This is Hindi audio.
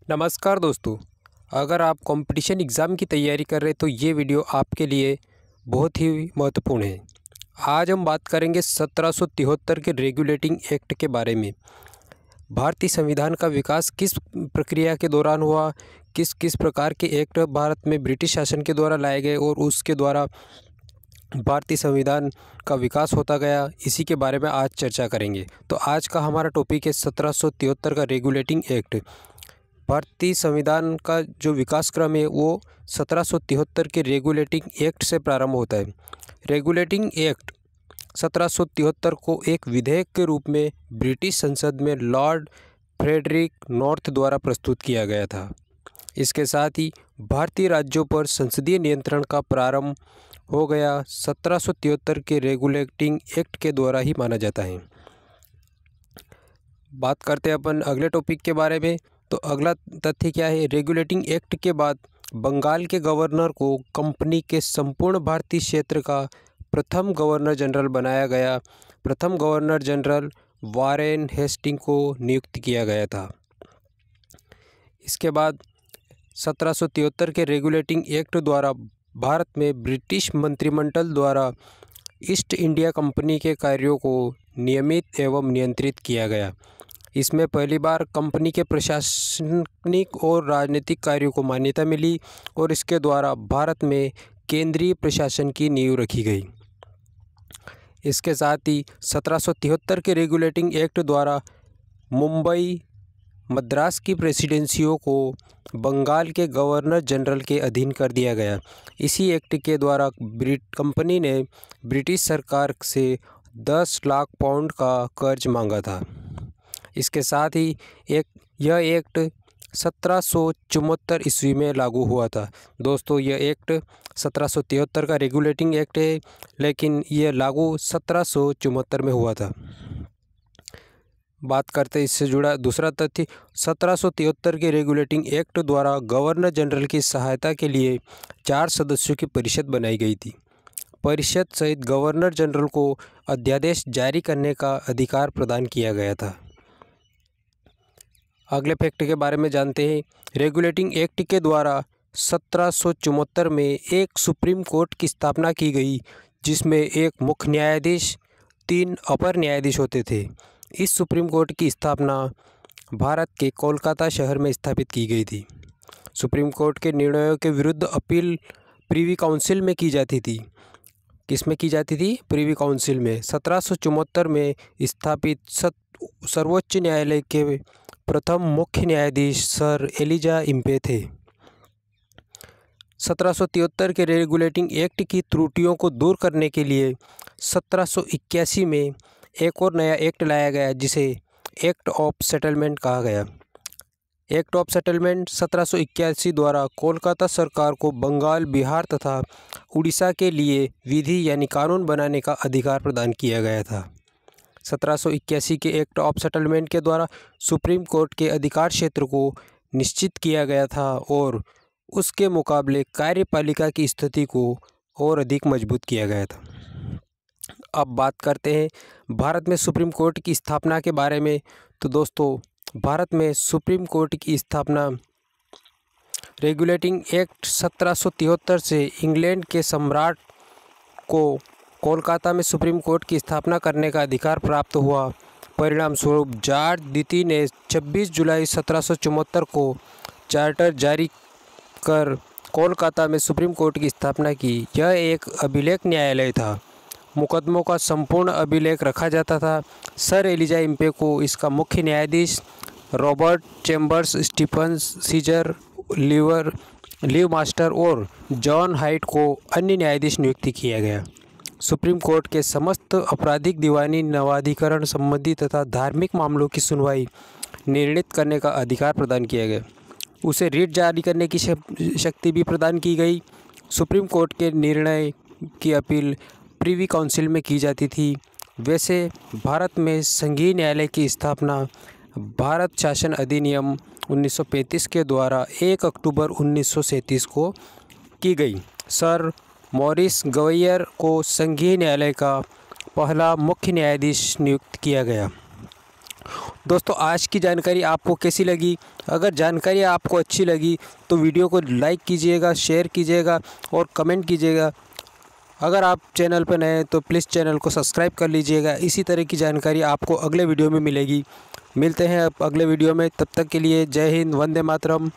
नमस्कार दोस्तों। अगर आप कंपटीशन एग्ज़ाम की तैयारी कर रहे हैं तो ये वीडियो आपके लिए बहुत ही महत्वपूर्ण है। आज हम बात करेंगे 1773 के रेगुलेटिंग एक्ट के बारे में। भारतीय संविधान का विकास किस प्रक्रिया के दौरान हुआ, किस किस प्रकार के एक्ट भारत में ब्रिटिश शासन के द्वारा लाए गए और उसके द्वारा भारतीय संविधान का विकास होता गया, इसी के बारे में आज चर्चा करेंगे। तो आज का हमारा टॉपिक है 1773 का रेगुलेटिंग एक्ट। भारतीय संविधान का जो विकास क्रम है वो 1773 के रेगुलेटिंग एक्ट से प्रारंभ होता है। रेगुलेटिंग एक्ट 1773 को एक विधेयक के रूप में ब्रिटिश संसद में लॉर्ड फ्रेडरिक नॉर्थ द्वारा प्रस्तुत किया गया था। इसके साथ ही भारतीय राज्यों पर संसदीय नियंत्रण का प्रारंभ हो गया 1773 के रेगुलेटिंग एक्ट के द्वारा ही माना जाता है। बात करते हैं अपन अगले टॉपिक के बारे में। तो अगला तथ्य क्या है, रेगुलेटिंग एक्ट के बाद बंगाल के गवर्नर को कंपनी के संपूर्ण भारतीय क्षेत्र का प्रथम गवर्नर जनरल बनाया गया। प्रथम गवर्नर जनरल वारेन हेस्टिंग को नियुक्त किया गया था। इसके बाद 1773 के रेगुलेटिंग एक्ट द्वारा भारत में ब्रिटिश मंत्रिमंडल द्वारा ईस्ट इंडिया कंपनी के कार्यों को नियमित एवं नियंत्रित किया गया। इसमें पहली बार कंपनी के प्रशासनिक और राजनीतिक कार्यों को मान्यता मिली और इसके द्वारा भारत में केंद्रीय प्रशासन की नींव रखी गई। इसके साथ ही 1773 के रेगुलेटिंग एक्ट द्वारा मुंबई, मद्रास की प्रेसिडेंसियों को बंगाल के गवर्नर जनरल के अधीन कर दिया गया। इसी एक्ट के द्वारा कंपनी ने ब्रिटिश सरकार से 10 लाख पाउंड का कर्ज मांगा था। इसके साथ ही यह एक्ट 1774 ईस्वी में लागू हुआ था। दोस्तों, यह एक्ट 1773 का रेगुलेटिंग एक्ट है, लेकिन यह लागू 1774 में हुआ था। बात करते हैं इससे जुड़ा दूसरा तथ्य, 1773 के रेगुलेटिंग एक्ट द्वारा गवर्नर जनरल की सहायता के लिए 4 सदस्यों की परिषद बनाई गई थी। परिषद सहित गवर्नर जनरल को अध्यादेश जारी करने का अधिकार प्रदान किया गया था। अगले फैक्ट के बारे में जानते हैं। रेगुलेटिंग एक्ट के द्वारा 1774 में एक सुप्रीम कोर्ट की स्थापना की गई, जिसमें एक मुख्य न्यायाधीश, 3 अपर न्यायाधीश होते थे। इस सुप्रीम कोर्ट की स्थापना भारत के कोलकाता शहर में स्थापित की गई थी। सुप्रीम कोर्ट के निर्णयों के विरुद्ध अपील प्रीवी काउंसिल में की जाती थी। किस में की जाती थी? प्रीवी काउंसिल में। 1774 में स्थापित सर्वोच्च न्यायालय के प्रथम मुख्य न्यायाधीश सर एलिजा इम्पे थे। 1773 के रेगुलेटिंग एक्ट की त्रुटियों को दूर करने के लिए 1781 में एक और नया एक्ट लाया गया, जिसे एक्ट ऑफ सेटलमेंट कहा गया। एक्ट ऑफ सेटलमेंट 1781 द्वारा कोलकाता सरकार को बंगाल, बिहार तथा उड़ीसा के लिए विधि यानी कानून बनाने का अधिकार प्रदान किया गया था। 1781 के एक्ट ऑफ सेटलमेंट के द्वारा सुप्रीम कोर्ट के अधिकार क्षेत्र को निश्चित किया गया था और उसके मुकाबले कार्यपालिका की स्थिति को और अधिक मजबूत किया गया था। अब बात करते हैं भारत में सुप्रीम कोर्ट की स्थापना के बारे में। तो दोस्तों, भारत में सुप्रीम कोर्ट की स्थापना रेगुलेटिंग एक्ट 1773 से इंग्लैंड के सम्राट को कोलकाता में सुप्रीम कोर्ट की स्थापना करने का अधिकार प्राप्त हुआ। परिणाम स्वरूप जॉर्ज द्वितीय ने 26 जुलाई 1774 को चार्टर जारी कर कोलकाता में सुप्रीम कोर्ट की स्थापना की। यह एक अभिलेख न्यायालय था। मुकदमों का संपूर्ण अभिलेख रखा जाता था। सर एलिजा इम्पे को इसका मुख्य न्यायाधीश, Robert Chambers, Stephen Caesar, Lemaistre और जॉन हाइट को अन्य न्यायाधीश नियुक्त किया गया। सुप्रीम कोर्ट के समस्त आपराधिक, दीवानी, नवाधिकरण संबंधी तथा धार्मिक मामलों की सुनवाई निर्णित करने का अधिकार प्रदान किया गया। उसे रिट जारी करने की शक्ति भी प्रदान की गई। सुप्रीम कोर्ट के निर्णय की अपील प्रीवी काउंसिल में की जाती थी। वैसे भारत में संघीय न्यायालय की स्थापना भारत शासन अधिनियम 1935 के द्वारा 1 अक्टूबर 1937 को की गई। सर मॉरिस गवैयर को संघीय न्यायालय का पहला मुख्य न्यायाधीश नियुक्त किया गया। दोस्तों आज की जानकारी आपको कैसी लगी? अगर जानकारी आपको अच्छी लगी तो वीडियो को लाइक कीजिएगा, शेयर कीजिएगा और कमेंट कीजिएगा। अगर आप चैनल पर नए हैं तो प्लीज़ चैनल को सब्सक्राइब कर लीजिएगा। इसी तरह की जानकारी आपको अगले वीडियो में मिलेगी। मिलते हैं अब अगले वीडियो में, तब तक के लिए जय हिंद, वंदे मातरम।